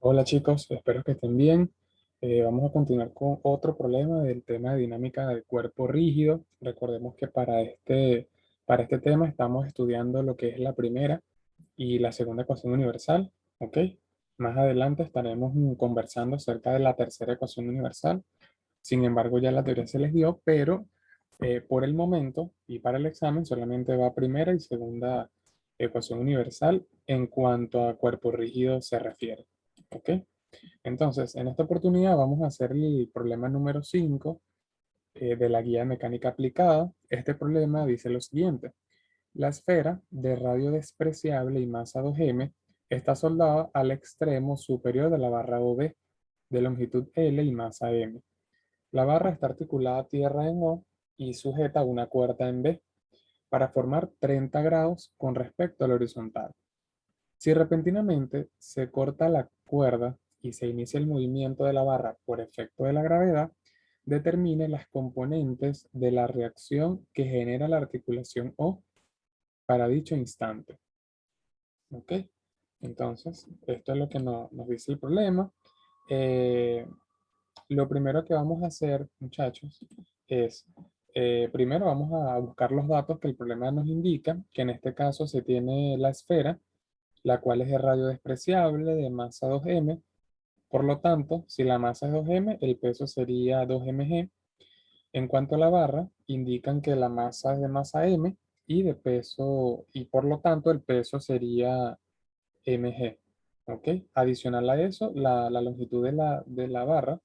Hola chicos, espero que estén bien. Vamos a continuar con otro problema del tema de dinámica del cuerpo rígido. Recordemos que para este tema estamos estudiando lo que es la primera y la segunda ecuación universal, ¿ok? Más adelante estaremos conversando acerca de la tercera ecuación universal. Sin embargo, ya la teoría se les dio, pero por el momento y para el examen solamente va primera y segunda ecuación universal en cuanto a cuerpo rígido se refiere, ¿ok? Entonces, en esta oportunidad vamos a hacer el problema número 5 de la guía de mecánica aplicada. Este problema dice lo siguiente. La esfera de radio despreciable y masa 2m está soldada al extremo superior de la barra OB de longitud L y masa M. La barra está articulada a tierra en O y sujeta a una cuerda en B para formar 30 grados con respecto al horizontal. Si repentinamente se corta la cuerda y se inicia el movimiento de la barra por efecto de la gravedad, determine las componentes de la reacción que genera la articulación O para dicho instante. ¿Ok? Entonces, esto es lo que nos dice el problema. Eh, lo primero que vamos a hacer, muchachos, es, primero vamos a buscar los datos que el problema nos indica, que en este caso se tiene la esfera, la cual es de radio despreciable de masa 2m. Por lo tanto, si la masa es 2m, el peso sería 2mg. En cuanto a la barra, indican que la masa es de masa m y de peso, y por lo tanto el peso sería mg. ¿Ok? Adicional a eso, la longitud de la barra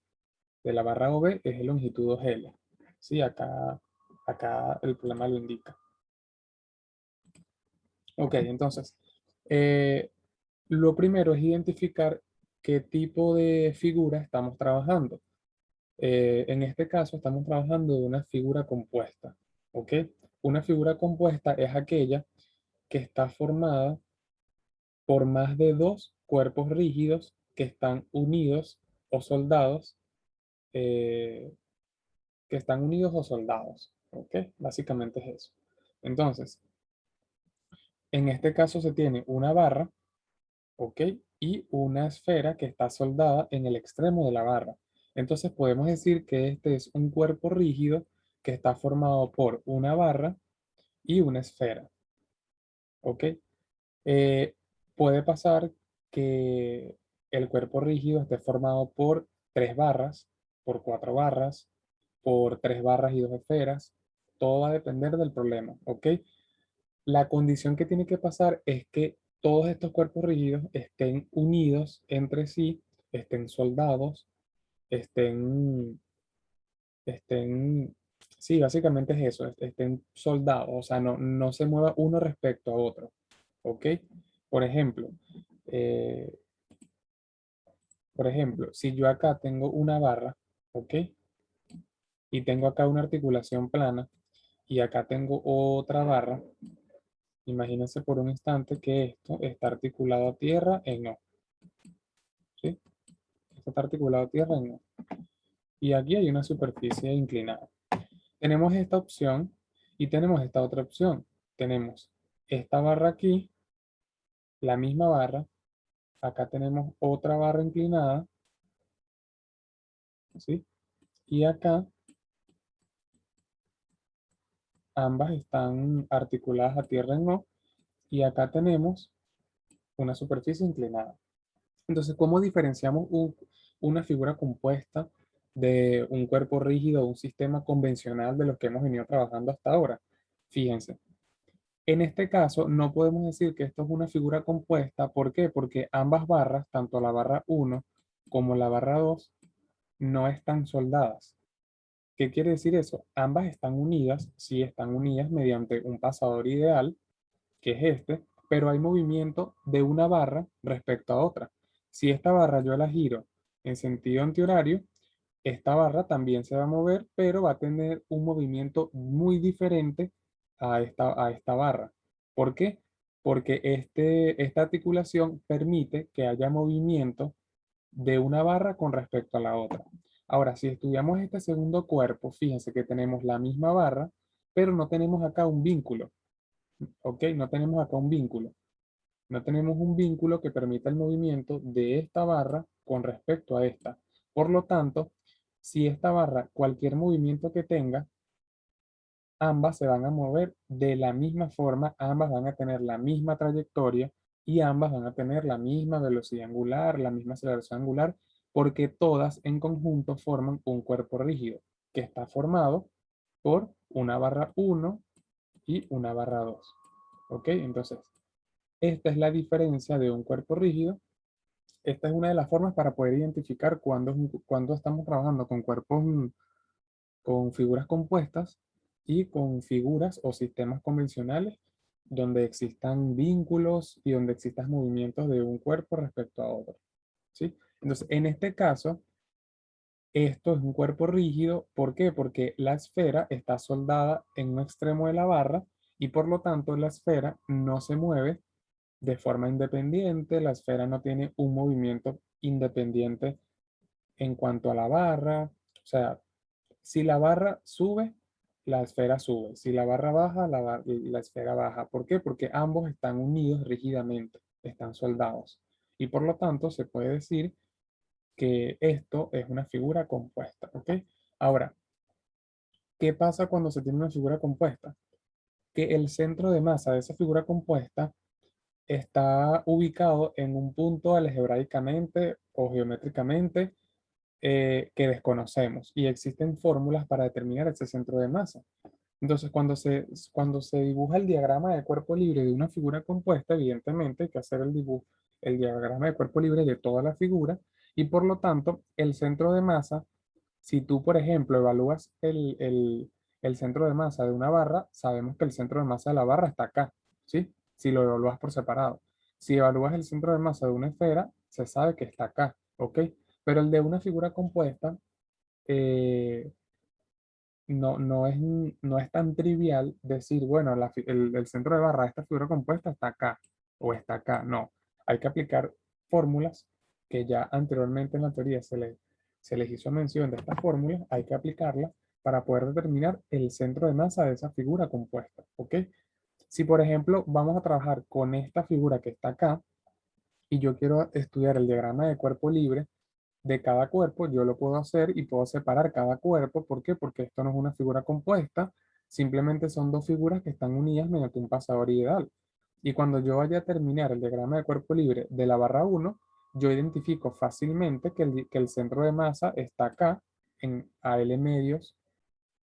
OB es de longitud 2L. Sí, acá el problema lo indica. Ok, entonces, eh, lo primero es identificar qué tipo de figura estamos trabajando. En este caso estamos trabajando de una figura compuesta, ¿ok? Una figura compuesta es aquella que está formada por más de dos cuerpos rígidos que están unidos o soldados, eh, ¿ok? Básicamente es eso. Entonces, en este caso se tiene una barra, ¿ok? Y una esfera que está soldada en el extremo de la barra. Entonces podemos decir que este es un cuerpo rígido que está formado por una barra y una esfera, ¿ok? Eh, puede pasar que el cuerpo rígido esté formado por tres barras, por cuatro barras, por tres barras y dos esferas. Todo va a depender del problema, ¿ok? La condición que tiene que pasar es que todos estos cuerpos rígidos estén unidos entre sí, estén soldados, estén, estén, sí, básicamente es eso, estén soldados, o sea, no se mueva uno respecto a otro, ¿ok? Por ejemplo, eh, por ejemplo, si yo acá tengo una barra, ¿ok? Y tengo acá una articulación plana y acá tengo otra barra, imagínense por un instante que esto está articulado a tierra en O, ¿sí? Esto está articulado a tierra en O. Y aquí hay una superficie inclinada. Tenemos esta opción y tenemos esta otra opción. Tenemos esta barra aquí, la misma barra. Acá tenemos otra barra inclinada, ¿sí? Y acá ambas están articuladas a tierra en O. Y acá tenemos una superficie inclinada. Entonces, ¿cómo diferenciamos una figura compuesta de un cuerpo rígido o un sistema convencional de los que hemos venido trabajando hasta ahora? Fíjense, en este caso no podemos decir que esto es una figura compuesta. ¿Por qué? Porque ambas barras, tanto la barra 1 como la barra 2, no están soldadas. ¿Qué quiere decir eso? Ambas están unidas, sí están unidas mediante un pasador ideal, que es este, pero hay movimiento de una barra respecto a otra. Si esta barra yo la giro en sentido antihorario, esta barra también se va a mover, pero va a tener un movimiento muy diferente a esta barra. ¿Por qué? Porque esta articulación permite que haya movimiento de una barra con respecto a la otra. Ahora, si estudiamos este segundo cuerpo, fíjense que tenemos la misma barra, pero no tenemos acá un vínculo. ¿Ok? No tenemos acá un vínculo. No tenemos un vínculo que permita el movimiento de esta barra con respecto a esta. Por lo tanto, si esta barra, cualquier movimiento que tenga, ambas se van a mover de la misma forma, ambas van a tener la misma trayectoria y ambas van a tener la misma velocidad angular, la misma aceleración angular, porque todas en conjunto forman un cuerpo rígido que está formado por una barra 1 y una barra 2. ¿Ok? Entonces, esta es la diferencia de un cuerpo rígido. Esta es una de las formas para poder identificar cuando estamos trabajando con cuerpos, con figuras compuestas y con figuras o sistemas convencionales donde existan vínculos y donde existan movimientos de un cuerpo respecto a otro. ¿Sí? Entonces, en este caso, esto es un cuerpo rígido. ¿Por qué? Porque la esfera está soldada en un extremo de la barra y por lo tanto la esfera no se mueve de forma independiente, la esfera no tiene un movimiento independiente en cuanto a la barra. O sea, si la barra sube, la esfera sube. Si la barra baja, la esfera baja. ¿Por qué? Porque ambos están unidos rígidamente, están soldados. Y por lo tanto, se puede decir que esto es una figura compuesta. ¿Ok? Ahora, ¿qué pasa cuando se tiene una figura compuesta? Que el centro de masa de esa figura compuesta está ubicado en un punto algebraicamente o geométricamente que desconocemos y existen fórmulas para determinar ese centro de masa. Entonces, cuando se dibuja el diagrama de cuerpo libre de una figura compuesta, evidentemente hay que hacer el diagrama de cuerpo libre de toda la figura y por lo tanto el centro de masa, si tú por ejemplo evalúas el centro de masa de una barra, sabemos que el centro de masa de la barra está acá, ¿sí? Si lo evalúas por separado. Si evalúas el centro de masa de una esfera, se sabe que está acá, ¿ok? Pero el de una figura compuesta, eh, no es tan trivial decir, bueno, el centro de barra de esta figura compuesta está acá o está acá. No, hay que aplicar fórmulas que ya anteriormente en la teoría se les hizo mención de estas fórmulas, hay que aplicarlas para poder determinar el centro de masa de esa figura compuesta. ¿Ok? Si por ejemplo vamos a trabajar con esta figura que está acá y yo quiero estudiar el diagrama de cuerpo libre, de cada cuerpo, yo lo puedo hacer y puedo separar cada cuerpo. ¿Por qué? Porque esto no es una figura compuesta, simplemente son dos figuras que están unidas mediante un pasador ideal. Y cuando yo vaya a terminar el diagrama de cuerpo libre de la barra 1, yo identifico fácilmente que el centro de masa está acá, en AL medios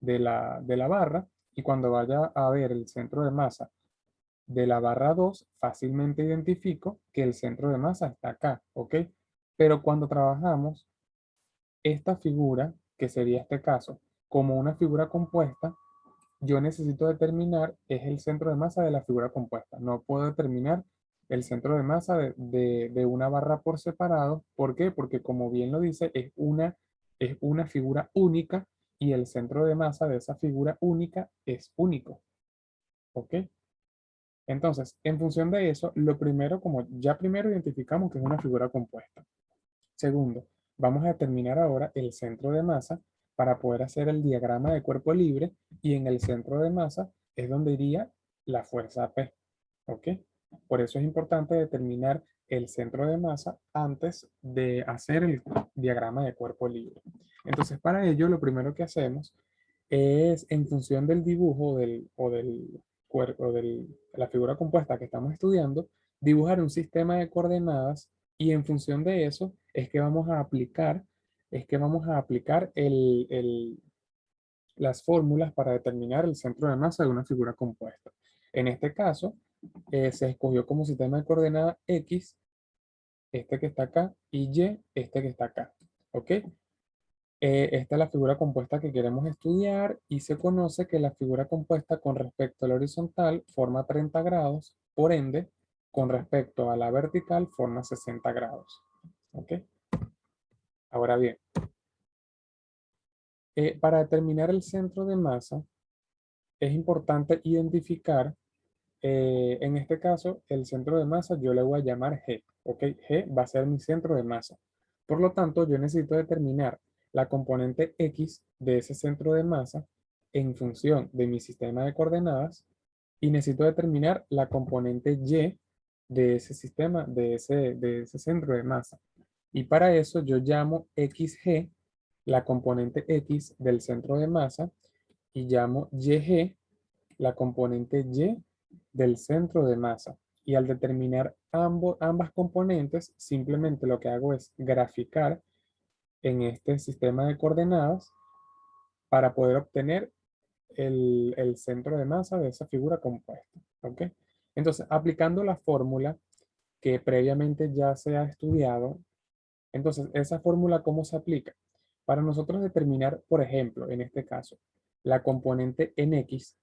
de la barra, y cuando vaya a ver el centro de masa de la barra 2 fácilmente identifico que el centro de masa está acá, ¿ok? Pero cuando trabajamos esta figura, que sería este caso, como una figura compuesta, yo necesito determinar es el centro de masa de la figura compuesta. No puedo determinar el centro de masa de una barra por separado. ¿Por qué? Porque como bien lo dice, es una figura única y el centro de masa de esa figura única es único. ¿Ok? Entonces, en función de eso, lo primero, como ya primero identificamos que es una figura compuesta. Segundo, vamos a determinar ahora el centro de masa para poder hacer el diagrama de cuerpo libre y en el centro de masa es donde iría la fuerza P. ¿Ok? Por eso es importante determinar el centro de masa antes de hacer el diagrama de cuerpo libre. Entonces, para ello, lo primero que hacemos es, en función del dibujo del cuerpo, de la figura compuesta que estamos estudiando, dibujar un sistema de coordenadas y en función de eso es que vamos a aplicar las fórmulas para determinar el centro de masa de una figura compuesta. En este caso, se escogió como sistema de coordenadas X, este que está acá, y Y, este que está acá. ¿Ok? Esta es la figura compuesta que queremos estudiar y se conoce que la figura compuesta con respecto a la horizontal forma 30 grados, por ende, con respecto a la vertical forma 60 grados. ¿Ok? Ahora bien, para determinar el centro de masa, es importante identificar, en este caso, el centro de masa yo le voy a llamar G. ¿Ok? G va a ser mi centro de masa. Por lo tanto, yo necesito determinar la componente X de ese centro de masa en función de mi sistema de coordenadas y necesito determinar la componente Y de ese sistema, de ese centro de masa. Y para eso yo llamo XG, la componente X del centro de masa, y llamo YG, la componente Y del centro de masa. Y al determinar ambas componentes, simplemente lo que hago es graficar en este sistema de coordenadas para poder obtener el centro de masa de esa figura compuesta. ¿Ok? Entonces, aplicando la fórmula que previamente ya se ha estudiado, entonces, esa fórmula, ¿cómo se aplica? Para nosotros determinar, por ejemplo, en este caso, la componente en X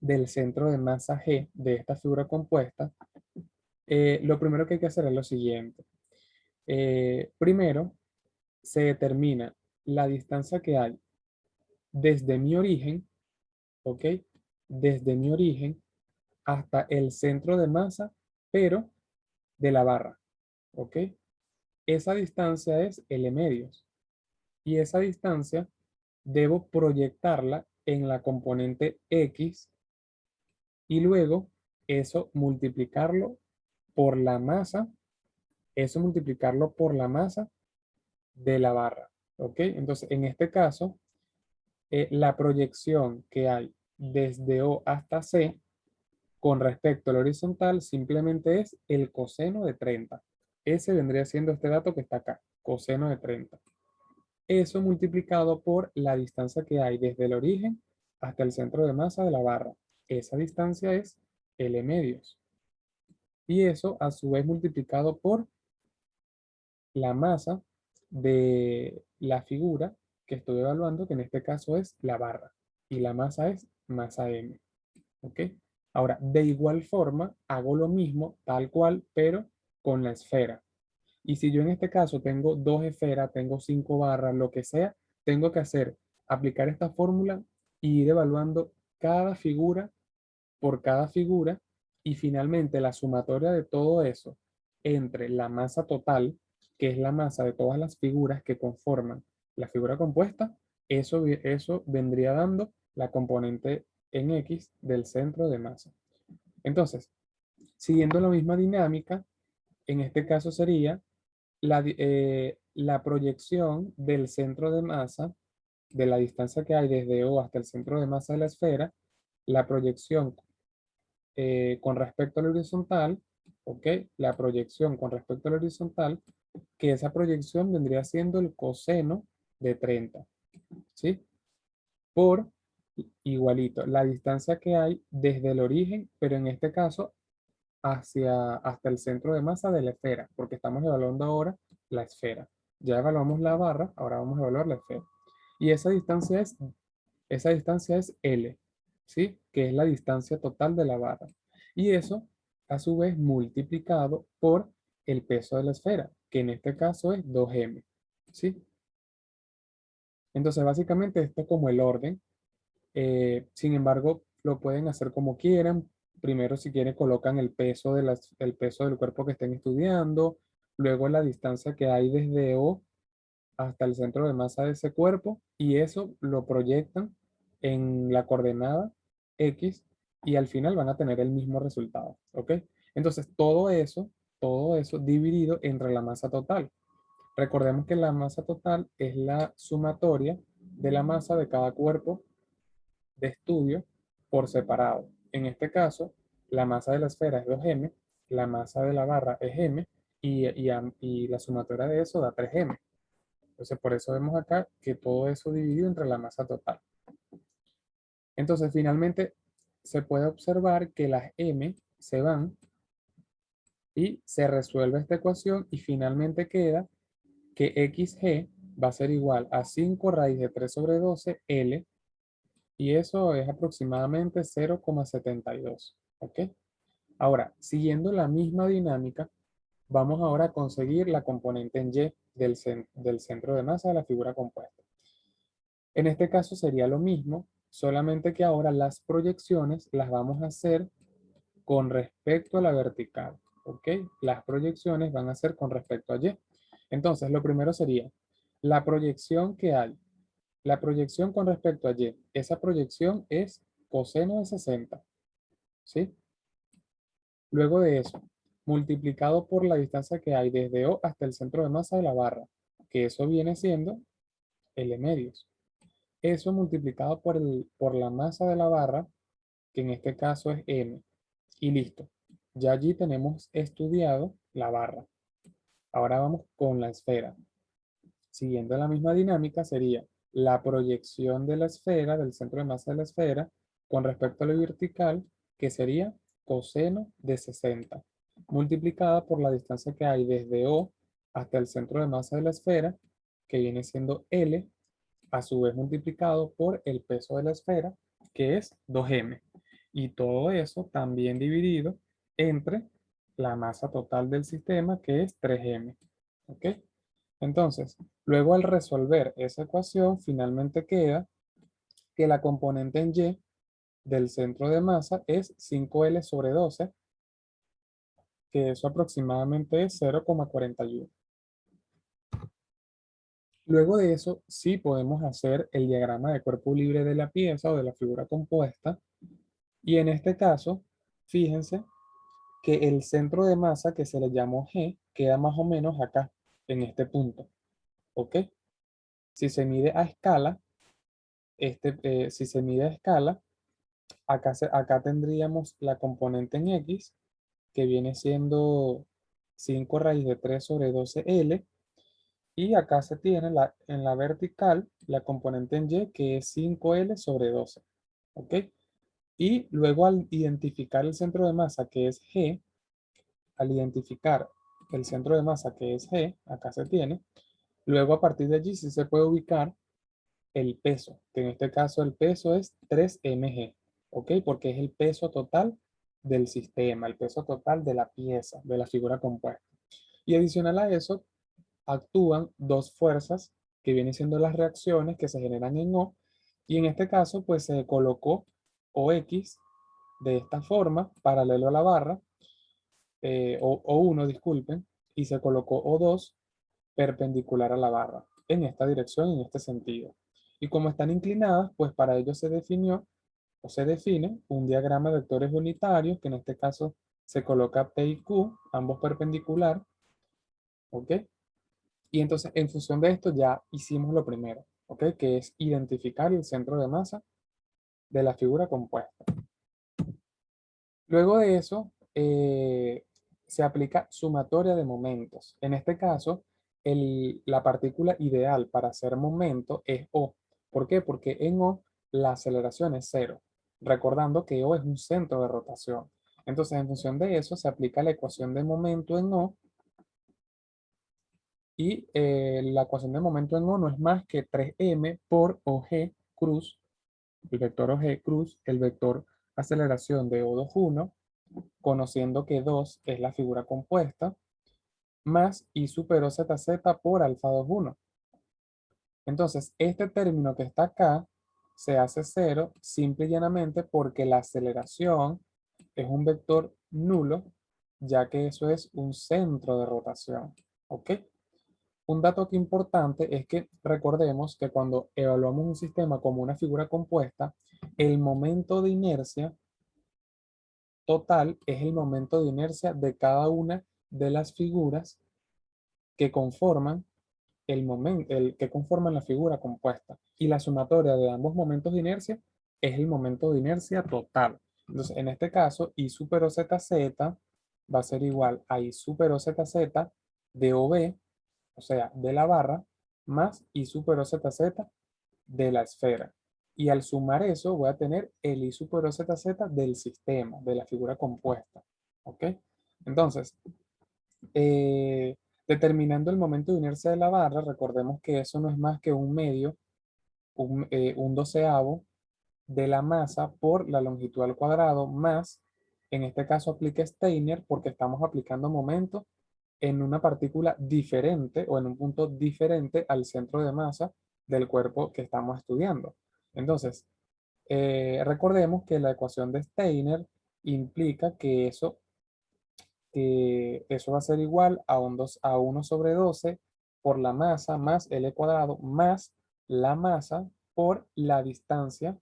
del centro de masa G de esta figura compuesta, lo primero que hay que hacer es lo siguiente. Primero, se determina la distancia que hay desde mi origen, ¿ok? Desde mi origen hasta el centro de masa, pero de la barra, ¿ok? Esa distancia es L medios. Y esa distancia debo proyectarla en la componente X y luego eso multiplicarlo por la masa, eso multiplicarlo por la masa de la barra. ¿Ok? Entonces, en este caso, la proyección que hay desde O hasta C con respecto al horizontal simplemente es el coseno de 30. Ese vendría siendo este dato que está acá, coseno de 30. Eso multiplicado por la distancia que hay desde el origen hasta el centro de masa de la barra. Esa distancia es L medios. Y eso a su vez multiplicado por la masa de la figura que estoy evaluando, que en este caso es la barra. Y la masa es masa M. ¿Ok? Ahora, de igual forma, hago lo mismo, tal cual, pero con la esfera. Y si yo en este caso tengo dos esferas, tengo 5 barras, lo que sea, tengo que hacer, aplicar esta fórmula y ir evaluando cada figura por cada figura y finalmente la sumatoria de todo eso entre la masa total, que es la masa de todas las figuras que conforman la figura compuesta, eso vendría dando la componente en X del centro de masa. Entonces, siguiendo la misma dinámica, en este caso sería la proyección del centro de masa, de la distancia que hay desde O hasta el centro de masa de la esfera, la proyección con respecto al horizontal, ¿ok? La proyección con respecto al horizontal, que esa proyección vendría siendo el coseno de 30, ¿sí? Por igualito, la distancia que hay desde el origen, pero en este caso hasta el centro de masa de la esfera, porque estamos evaluando ahora la esfera. Ya evaluamos la barra, ahora vamos a evaluar la esfera. Y esa distancia es L, ¿sí? Que es la distancia total de la barra. Y eso, a su vez, multiplicado por el peso de la esfera, que en este caso es 2m, ¿sí? Entonces, básicamente, esto es como el orden. Sin embargo, lo pueden hacer como quieran. Primero, si quieren, colocan el peso del cuerpo que estén estudiando. Luego, la distancia que hay desde O hasta el centro de masa de ese cuerpo. Y eso lo proyectan en la coordenada X. Y al final van a tener el mismo resultado. ¿Ok? Entonces, todo eso dividido entre la masa total. Recordemos que la masa total es la sumatoria de la masa de cada cuerpo de estudio por separado. En este caso, la masa de la esfera es 2m, la masa de la barra es m y la sumatoria de eso da 3m. Entonces, por eso vemos acá que todo eso dividido entre la masa total. Entonces, finalmente, se puede observar que las m se van y se resuelve esta ecuación y finalmente queda que xg va a ser igual a 5 raíz de 3 sobre 12 L y eso es aproximadamente 0,72. ¿Ok? Ahora, siguiendo la misma dinámica, vamos ahora a conseguir la componente en Y del centro de masa de la figura compuesta. En este caso sería lo mismo, solamente que ahora las proyecciones las vamos a hacer con respecto a la vertical. ¿Ok? Las proyecciones van a ser con respecto a Y. Entonces, lo primero sería la proyección que hay. La proyección con respecto a Y. Esa proyección es coseno de 60. ¿Sí? Luego de eso, multiplicado por la distancia que hay desde O hasta el centro de masa de la barra, que eso viene siendo L medios. Eso multiplicado por la masa de la barra, que en este caso es M. Y listo. Ya allí tenemos estudiado la barra. Ahora vamos con la esfera. Siguiendo la misma dinámica sería la proyección de la esfera, del centro de masa de la esfera, con respecto a lo vertical, que sería coseno de 60, multiplicada por la distancia que hay desde O hasta el centro de masa de la esfera, que viene siendo L, a su vez multiplicado por el peso de la esfera, que es 2m. Y todo eso también dividido entre la masa total del sistema, que es 3m. ¿Ok? Entonces, luego al resolver esa ecuación, finalmente queda que la componente en Y del centro de masa es 5L sobre 12, que eso aproximadamente es 0,41. Luego de eso, sí podemos hacer el diagrama de cuerpo libre de la pieza o de la figura compuesta. Y en este caso, fíjense que el centro de masa que se le llamó G queda más o menos acá, en este punto. ¿Ok? Si se mide a escala, si se mide a escala, acá tendríamos la componente en X, que viene siendo 5 raíz de 3 sobre 12L. Y acá se tiene en la vertical la componente en Y, que es 5L sobre 12. ¿Ok? Y luego al identificar el centro de masa, que es G, al identificar el centro de masa, que es G, acá se tiene, luego a partir de allí sí se puede ubicar el peso, que en este caso el peso es 3mg, ¿ok? Porque es el peso total del sistema, el peso total de la pieza, de la figura compuesta. Y adicional a eso, actúan dos fuerzas que vienen siendo las reacciones que se generan en O, y en este caso pues se colocó OX de esta forma, paralelo a la barra, O1, disculpen, y se colocó O2 perpendicular a la barra, en esta dirección, en este sentido. Y como están inclinadas, pues para ello se definió o se define un diagrama de vectores unitarios, que en este caso se coloca P y Q, ambos perpendicular, ¿ok? Y entonces en función de esto ya hicimos lo primero, ¿ok? Que es identificar el centro de masa de la figura compuesta. Luego de eso, se aplica sumatoria de momentos. En este caso, la partícula ideal para hacer momento es O. ¿Por qué? Porque en O la aceleración es cero. Recordando que O es un centro de rotación. Entonces, en función de eso, se aplica la ecuación de momento en O. Y la ecuación de momento en O no es más que 3m por OG cruz, el vector OG cruz, el vector aceleración de O21, conociendo que 2 es la figura compuesta, más I super O ZZ por alfa 21. Entonces, este término que está acá se hace cero simple y llanamente porque la aceleración es un vector nulo, ya que eso es un centro de rotación. ¿Ok? Un dato aquí importante es que recordemos que cuando evaluamos un sistema como una figura compuesta, el momento de inercia total es el momento de inercia de cada una de las figuras que conforman que conforman la figura compuesta. Y la sumatoria de ambos momentos de inercia es el momento de inercia total. Entonces, en este caso, I super O ZZ va a ser igual a I super O ZZ de OB, o sea, de la barra, más I super O ZZ de la esfera. Y al sumar eso, voy a tener el I super O ZZ del sistema, de la figura compuesta. ¿Ok? Entonces, determinando el momento de inercia de la barra, recordemos que eso no es más que un medio, un doceavo de la masa por la longitud al cuadrado, más, en este caso aplica Steiner porque estamos aplicando momento en una partícula diferente o en un punto diferente al centro de masa del cuerpo que estamos estudiando. Entonces, recordemos que la ecuación de Steiner implica que eso va a ser igual a, a 1 sobre 12 por la masa más L cuadrado más la masa por la distancia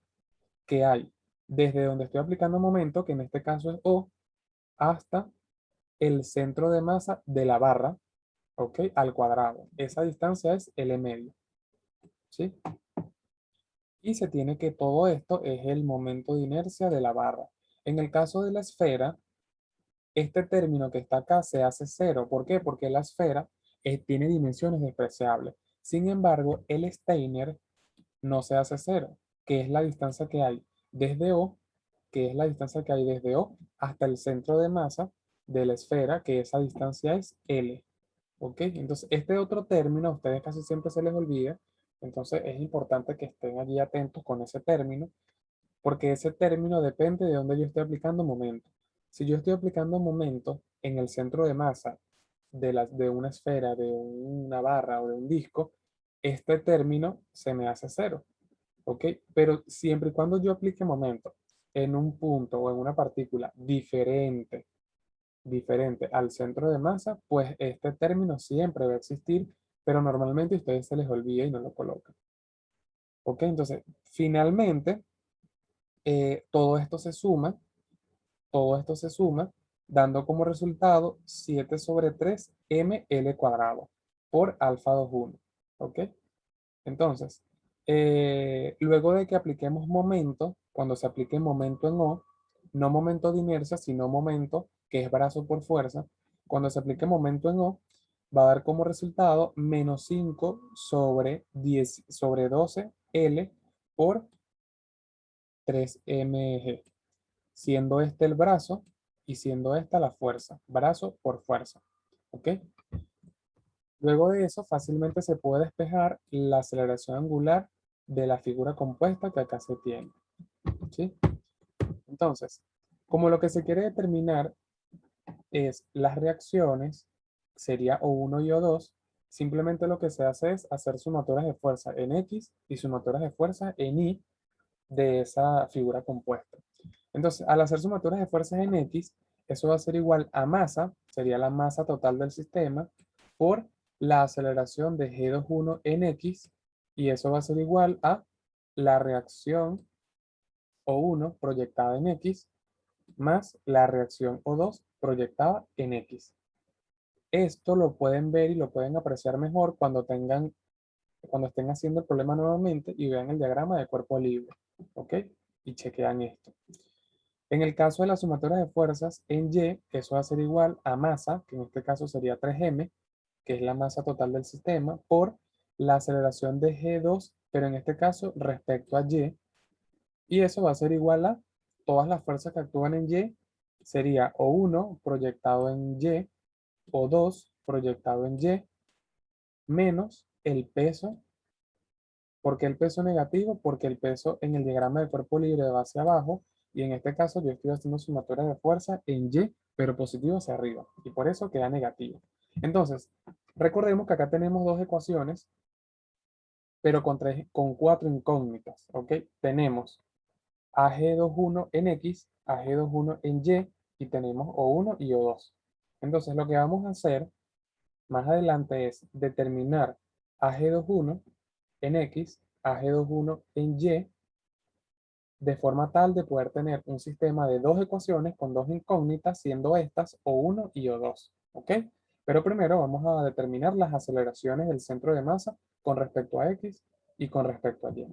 que hay desde donde estoy aplicando momento, que en este caso es O, hasta el centro de masa de la barra, ¿ok? Al cuadrado. Esa distancia es L medio, ¿sí? Y se tiene que todo esto es el momento de inercia de la barra. En el caso de la esfera, este término que está acá se hace cero. ¿Por qué? Porque la esfera tiene dimensiones despreciables. Sin embargo, el Steiner no se hace cero, que es la distancia que hay desde O, que es la distancia que hay desde O hasta el centro de masa de la esfera, que esa distancia es L. ¿Ok? Entonces, este otro término a ustedes casi siempre se les olvida. Entonces, es importante que estén allí atentos con ese término, porque ese término depende de dónde yo esté aplicando momento. Si yo estoy aplicando momento en el centro de masa de una esfera, de una barra o de un disco, este término se me hace cero. ¿Ok? Pero siempre y cuando yo aplique momento en un punto o en una partícula diferente al centro de masa, pues este término siempre va a existir, pero normalmente a ustedes se les olvida y no lo colocan. ¿Ok? Entonces, finalmente, todo esto se suma, todo esto se suma, dando como resultado 7 sobre 3 ml cuadrado por alfa 21. ¿Ok? Entonces, luego de que apliquemos momento, cuando se aplique momento en O, no momento de inercia, sino momento, que es brazo por fuerza, cuando se aplique momento en O, va a dar como resultado menos 5 sobre 10 sobre 12 L por 3 mg, siendo este el brazo y siendo esta la fuerza, brazo por fuerza. ¿Ok? Luego de eso, fácilmente se puede despejar la aceleración angular de la figura compuesta que acá se tiene. ¿Sí? Entonces, como lo que se quiere determinar es las reacciones, sería O1 y O2, simplemente lo que se hace es hacer sumatoras de fuerza en X y sumatoras de fuerza en Y de esa figura compuesta. Entonces, al hacer sumatoras de fuerzas en X, eso va a ser igual a masa, sería la masa total del sistema, por la aceleración de G21 en X, y eso va a ser igual a la reacción O1 proyectada en X más la reacción O2 proyectada en X. Esto lo pueden ver y lo pueden apreciar mejor cuando estén haciendo el problema nuevamente y vean el diagrama de cuerpo libre. ¿Ok? Y chequean esto. En el caso de la sumatoria de fuerzas en Y, eso va a ser igual a masa, que en este caso sería 3m, que es la masa total del sistema, por la aceleración de G2, pero en este caso respecto a Y, y eso va a ser igual a todas las fuerzas que actúan en Y, sería O1 proyectado en Y, O2 proyectado en Y, menos el peso. ¿Por qué el peso negativo? Porque el peso en el diagrama de cuerpo libre va hacia abajo y en este caso yo estoy haciendo sumatoria de fuerza en Y, pero positivo hacia arriba y por eso queda negativo. Entonces, recordemos que acá tenemos dos ecuaciones, pero con cuatro incógnitas, ¿ok? Tenemos AG21 en X, AG21 en Y y tenemos O1 y O2. Entonces, lo que vamos a hacer más adelante es determinar AG21 en X, AG21 en Y, de forma tal de poder tener un sistema de dos ecuaciones con dos incógnitas, siendo estas O1 y O2. ¿Ok? Pero primero vamos a determinar las aceleraciones del centro de masa con respecto a X y con respecto a Y.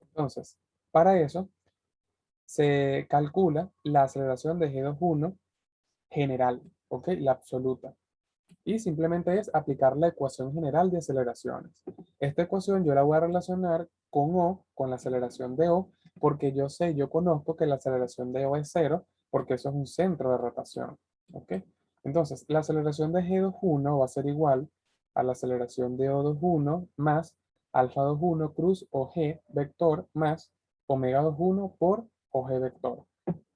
Entonces, para eso se calcula la aceleración de G21 general, ¿ok? La absoluta. Y simplemente es aplicar la ecuación general de aceleraciones. Esta ecuación yo la voy a relacionar con O, con la aceleración de O, porque yo conozco que la aceleración de O es cero, porque eso es un centro de rotación. ¿Ok? Entonces, la aceleración de G21 va a ser igual a la aceleración de O21 más alfa 21 cruz OG vector más omega 21 por OG vector.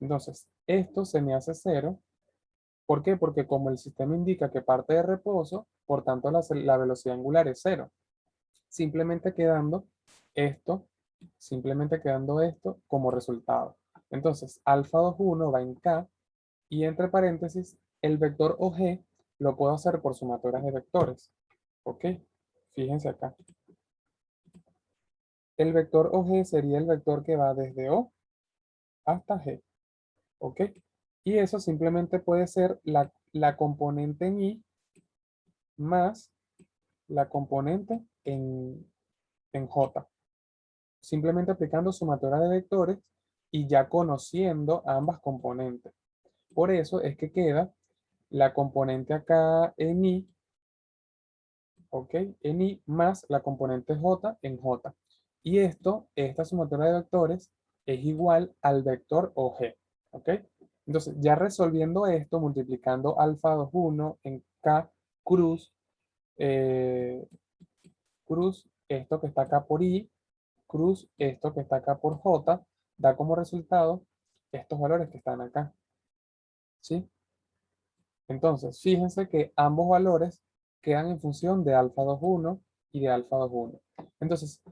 Entonces, esto se me hace cero. ¿Por qué? Porque como el sistema indica que parte de reposo, por tanto la velocidad angular es cero. Simplemente quedando esto, simplemente quedando esto como resultado. Entonces, alfa 21 va en K y entre paréntesis, el vector OG lo puedo hacer por sumatorias de vectores. ¿Ok? Fíjense acá. El vector OG sería el vector que va desde O hasta G. ¿Ok? Y eso simplemente puede ser la componente en I más la componente en J. Simplemente aplicando sumatoria de vectores y ya conociendo ambas componentes. Por eso es que queda la componente acá en I, ¿ok? En I más la componente J en J. Y esta sumatoria de vectores es igual al vector OG, ¿ok? Entonces, ya resolviendo esto, multiplicando alfa 21 en K cruz, eh, cruz esto que está acá por I, cruz esto que está acá por J, da como resultado estos valores que están acá, ¿sí? Entonces, fíjense que ambos valores quedan en función de alfa 21 y de alfa 21. Entonces,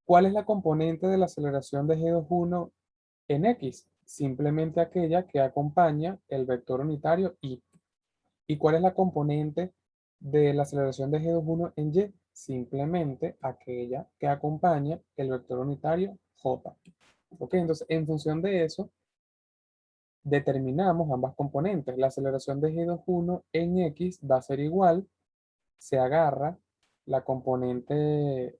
¿cuál es la componente de la aceleración de G21 en X? Simplemente aquella que acompaña el vector unitario Y. ¿Y cuál es la componente de la aceleración de G21 en Y? Simplemente aquella que acompaña el vector unitario J. ¿Ok? Entonces, en función de eso, determinamos ambas componentes. La aceleración de G21 en X va a ser igual, se agarra la componente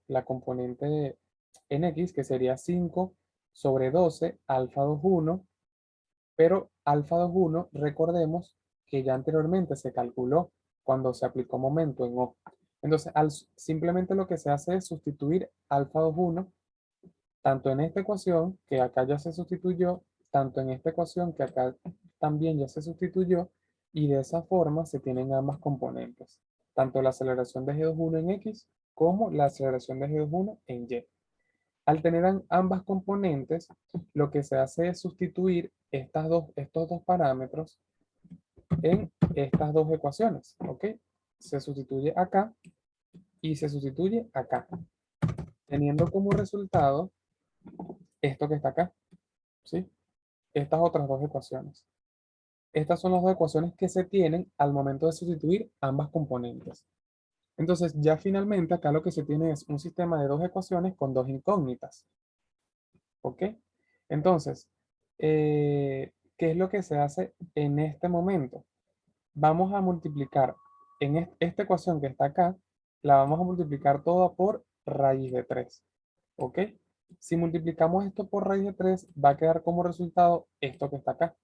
en X, que sería 5 sobre 12 alfa 21, pero alfa 21, recordemos que ya anteriormente se calculó cuando se aplicó momento en O. Entonces, simplemente lo que se hace es sustituir alfa 21 tanto en esta ecuación, que acá ya se sustituyó, tanto en esta ecuación, que acá también ya se sustituyó, y de esa forma se tienen ambas componentes, tanto la aceleración de G21 en X como la aceleración de G21 en Y. Al tener ambas componentes, lo que se hace es sustituir estos dos parámetros en estas dos ecuaciones, ¿ok? Se sustituye acá y se sustituye acá, teniendo como resultado esto que está acá, ¿sí? Estas otras dos ecuaciones. Estas son las dos ecuaciones que se tienen al momento de sustituir ambas componentes. Entonces, ya finalmente acá lo que se tiene es un sistema de dos ecuaciones con dos incógnitas. ¿Ok? Entonces, ¿qué es lo que se hace en este momento? Vamos a multiplicar en esta ecuación que está acá, la vamos a multiplicar toda por raíz de 3. ¿Ok? Si multiplicamos esto por raíz de 3, va a quedar como resultado esto que está acá.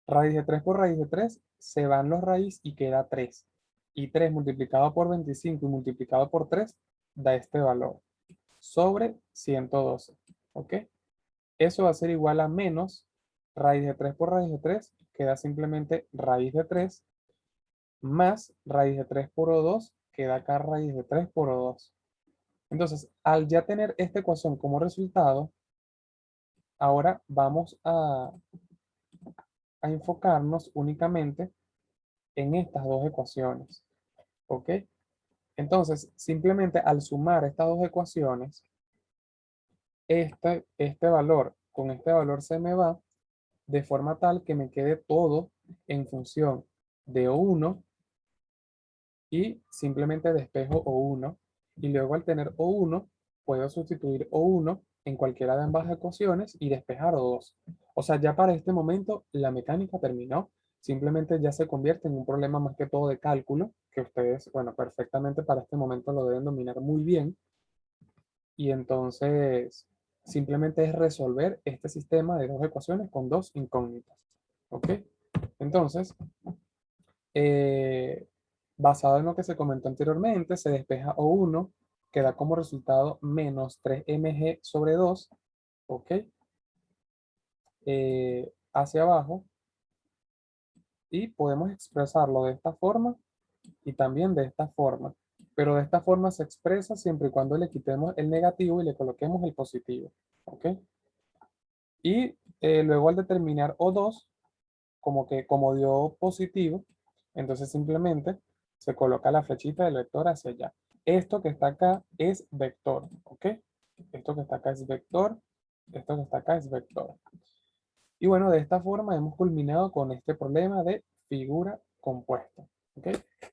Raíz de 3 por raíz de 3, se van los raíces y queda 3. Y 3 multiplicado por 25 y multiplicado por 3 da este valor, sobre 112. ¿Ok? Eso va a ser igual a menos raíz de 3 por raíz de 3, queda simplemente raíz de 3, más raíz de 3 por O2, queda acá raíz de 3 por O2. Entonces, al ya tener esta ecuación como resultado, ahora vamos a enfocarnos únicamente en estas dos ecuaciones. ¿Ok? Entonces, simplemente al sumar estas dos ecuaciones, este valor con este valor se me va, de forma tal que me quede todo en función de O1 y simplemente despejo O1. Y luego al tener O1, puedo sustituir O1 en cualquiera de ambas ecuaciones y despejar O2. O sea, ya para este momento la mecánica terminó. Simplemente ya se convierte en un problema más que todo de cálculo, que ustedes, bueno, perfectamente para este momento lo deben dominar muy bien. Y entonces simplemente es resolver este sistema de dos ecuaciones con dos incógnitas. ¿Ok? Entonces, eh, basado en lo que se comentó anteriormente, se despeja O1, que da como resultado menos 3mg sobre 2, ¿ok? Hacia abajo, y podemos expresarlo de esta forma y también de esta forma. Pero de esta forma se expresa siempre y cuando le quitemos el negativo y le coloquemos el positivo, ¿ok? Y luego al determinar O2, como dio positivo, entonces simplemente se coloca la flechita del vector hacia allá. Esto que está acá es vector, ¿ok? Esto que está acá es vector, esto que está acá es vector. Y bueno, de esta forma hemos culminado con este problema de figura compuesta, ¿ok?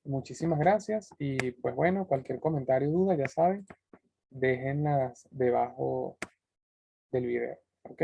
Muchísimas gracias y pues bueno, cualquier comentario o duda, ya saben, déjenlas debajo del video, ¿ok?